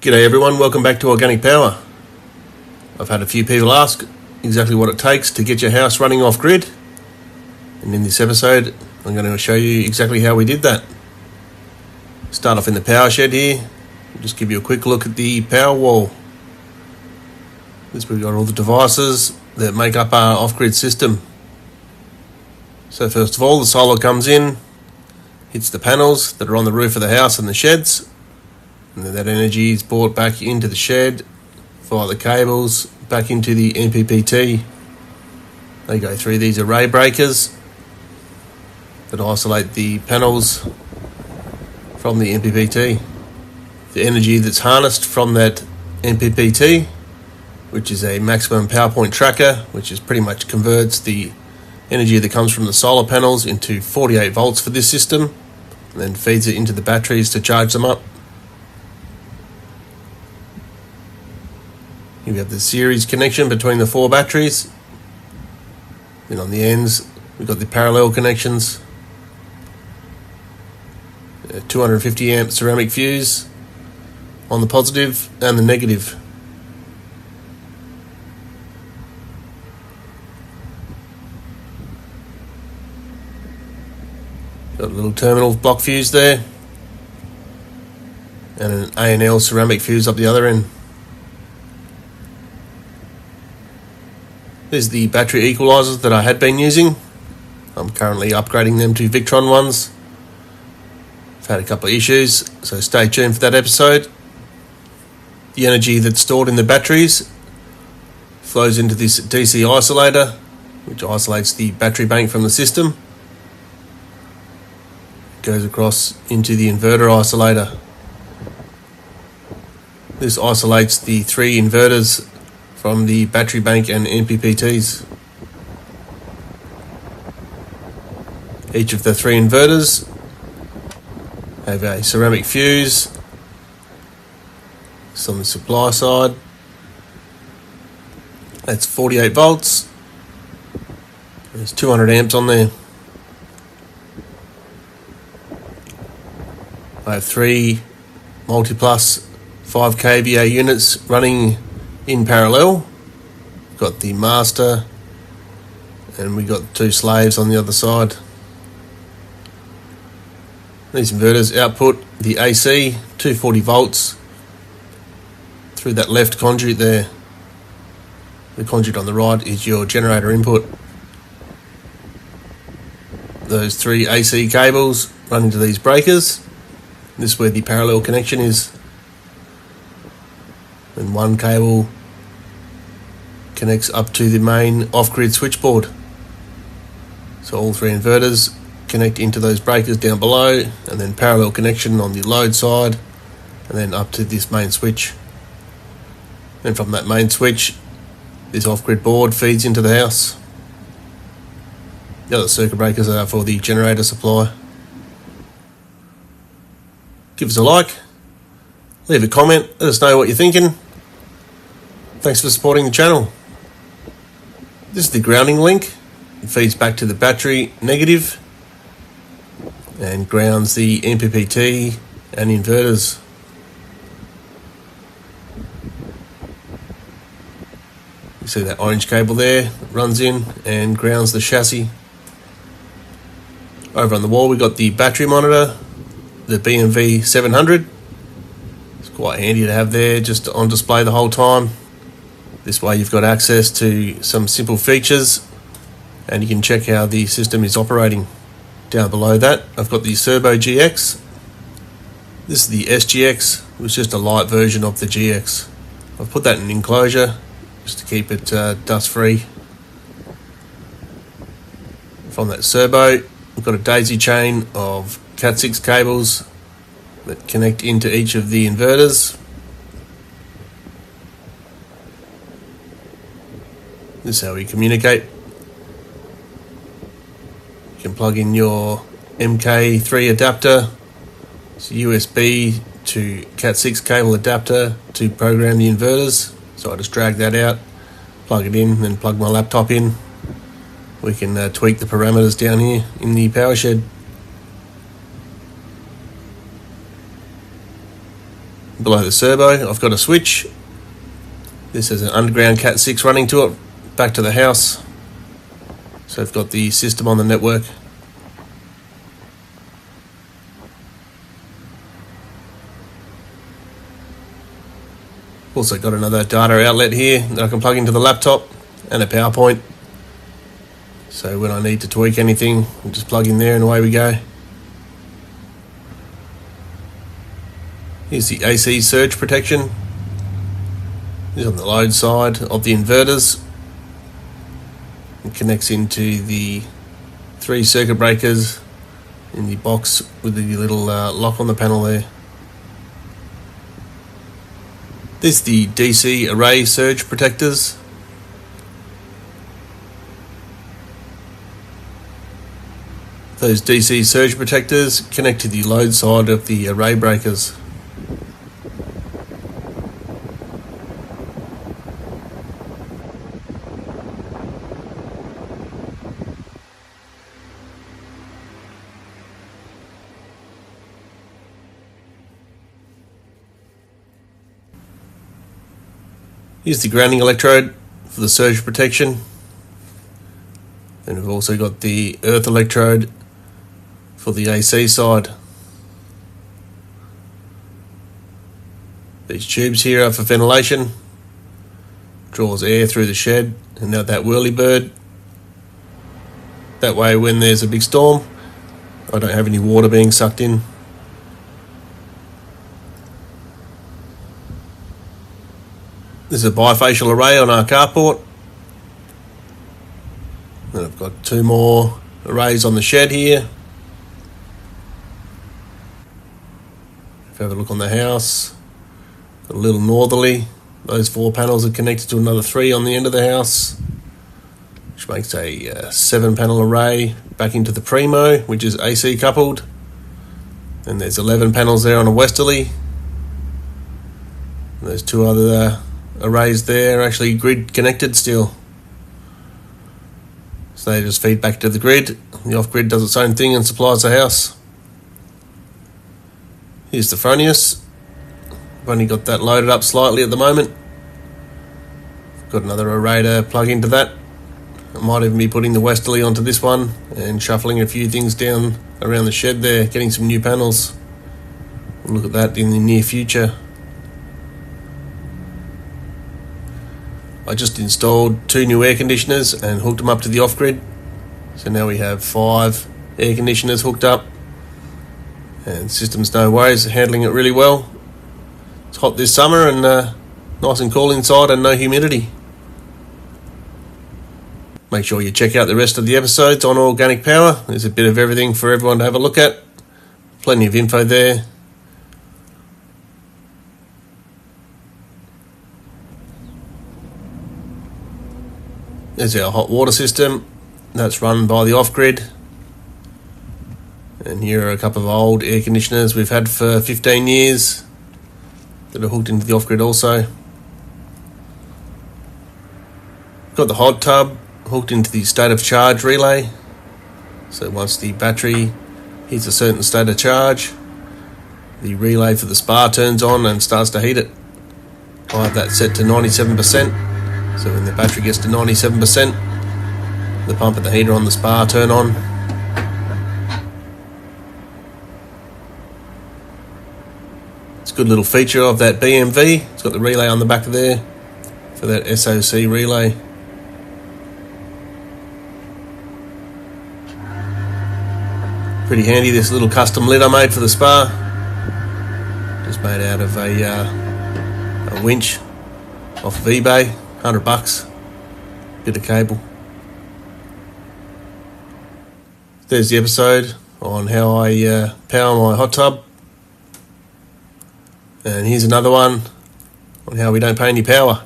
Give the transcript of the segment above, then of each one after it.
G'day everyone, welcome back to Organic Power. I've had a few people ask exactly what it takes to get your house running off grid, and in this episode I'm going to show you exactly how we did that. Start off in the power shed here, just give you a quick look at the power wall. We've got all the devices that make up our off-grid system. So first of all, the solar comes in, hits the panels that are on the roof of the house and the sheds, and then that energy is brought back into the shed via the cables back into the MPPT. They go through these array breakers that isolate the panels from the MPPT. The energy that's harnessed from that MPPT, which is a maximum power point tracker, which is pretty much converts the energy that comes from the solar panels into 48 volts for this system, and then feeds it into the batteries to charge them up. We have the series connection between the 4 batteries. Then on the ends, we've got the parallel connections. A 250 amp ceramic fuse on the positive and the negative. Got a little terminal block fuse there, and an A&L ceramic fuse up the other end. There's the battery equalizers that I had been using. I'm currently upgrading them to Victron ones. I've had a couple of issues, so stay tuned for that episode. The energy that's stored in the batteries flows into this DC isolator, which isolates the battery bank from the system. It goes across into the inverter isolator. This isolates the 3 inverters from the battery bank and MPPTs. Each of the 3 inverters have a ceramic fuse. It's on the supply side. That's 48 volts. There's 200 amps on there. I have 3 multi-plus 5 kVA units running in parallel. We've got the master, and we got 2 slaves on the other side. These inverters output the AC 240 volts through that left conduit there. The conduit on the right is your generator input. Those 3 AC cables run into these breakers. This is where the parallel connection is. And 1 cable connects up to the main off-grid switchboard. So all 3 inverters connect into those breakers down below, and then parallel connection on the load side, and then up to this main switch. And from that main switch, this off-grid board feeds into the house. The other circuit breakers are for the generator supply. Give us a like, leave a comment, let us know what you're thinking. Thanks for supporting the channel. This is the grounding link. It feeds back to the battery negative and grounds the MPPT and inverters. You see that orange cable there that runs in and grounds the chassis. Over on the wall we've got the battery monitor, the BMV 700. It's quite handy to have there, just on display the whole time. This way you've got access to some simple features, and you can check how the system is operating. Down below that I've got the Turbo GX. This is the SGX, which is just a light version of the GX. I've put that in an enclosure just to keep it dust free. From that Turbo we've got a daisy chain of Cat6 cables that connect into each of the inverters. This is how we communicate. You can plug in your MK3 adapter. It's a USB to Cat6 cable adapter to program the inverters. So I just drag that out, plug it in, then plug my laptop in. We can tweak the parameters down here in the power shed. below the servo, I've got a switch. This has an underground Cat 6 running to it, back to the house. So I've got the system on the network. Also got another data outlet here that I can plug into the laptop, and a PowerPoint. So when I need to tweak anything, I'll just plug in there and away we go. Here's the AC surge protection. This is on the load side of the inverters. It connects into the 3 circuit breakers in the box with the little lock on the panel there. This is the DC array surge protectors. Those DC surge protectors connect to the load side of the array breakers. Here's the grounding electrode for the surge protection. Then we've also got the earth electrode for the AC side. These tubes here are for ventilation. Draws air through the shed and out that whirly bird. That way when there's a big storm, I don't have any water being sucked in. This is a bifacial array on our carport. Then I've got 2 more arrays on the shed here. If you have a look on the house, got a little northerly. Those 4 panels are connected to another 3 on the end of the house, which makes a 7-panel array back into the Primo, which is AC coupled. Then there's 11 panels there on a westerly. And there's 2 other arrays there, actually grid connected still. So they just feed back to the grid. The off-grid does its own thing and supplies the house. Here's the Fronius. I've only got that loaded up slightly at the moment. Got another array to plug into that. I might even be putting the westerly onto this one and shuffling a few things down around the shed there, getting some new panels. We'll look at that in the near future. I just installed 2 new air conditioners and hooked them up to the off-grid. So now we have 5 air conditioners hooked up. And system's no worries, handling it really well. It's hot this summer and nice and cool inside and no humidity. Make sure you check out the rest of the episodes on organic power. There's a bit of everything for everyone to have a look at. Plenty of info there. There's our hot water system. That's run by the off-grid. And here are a couple of old air conditioners we've had for 15 years that are hooked into the off-grid also. Got the hot tub hooked into the state of charge relay. So once the battery hits a certain state of charge, the relay for the spa turns on and starts to heat it. I have that set to 97%. So when the battery gets to 97%, the pump and the heater on the spa turn on. It's a good little feature of that BMV. It's got the relay on the back of there for that SOC relay. Pretty handy, this little custom lid I made for the spa. Just made out of a winch off of eBay. $100, bit of cable. There's the episode on how I power my hot tub. And here's another one on how we don't pay any power.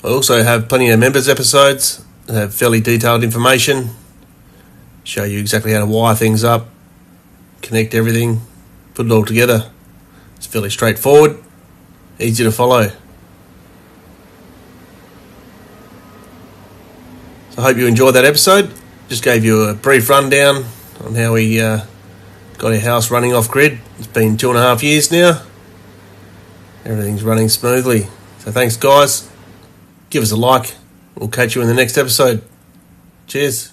I also have plenty of members episodes that have fairly detailed information, show you exactly how to wire things up, connect everything, put it all together. It's fairly straightforward. Easy to follow. So I hope you enjoyed that episode. Just gave you a brief rundown on how we got our house running off grid. It's been 2.5 years now. Everything's running smoothly. So thanks, guys. Give us a like. We'll catch you in the next episode. Cheers.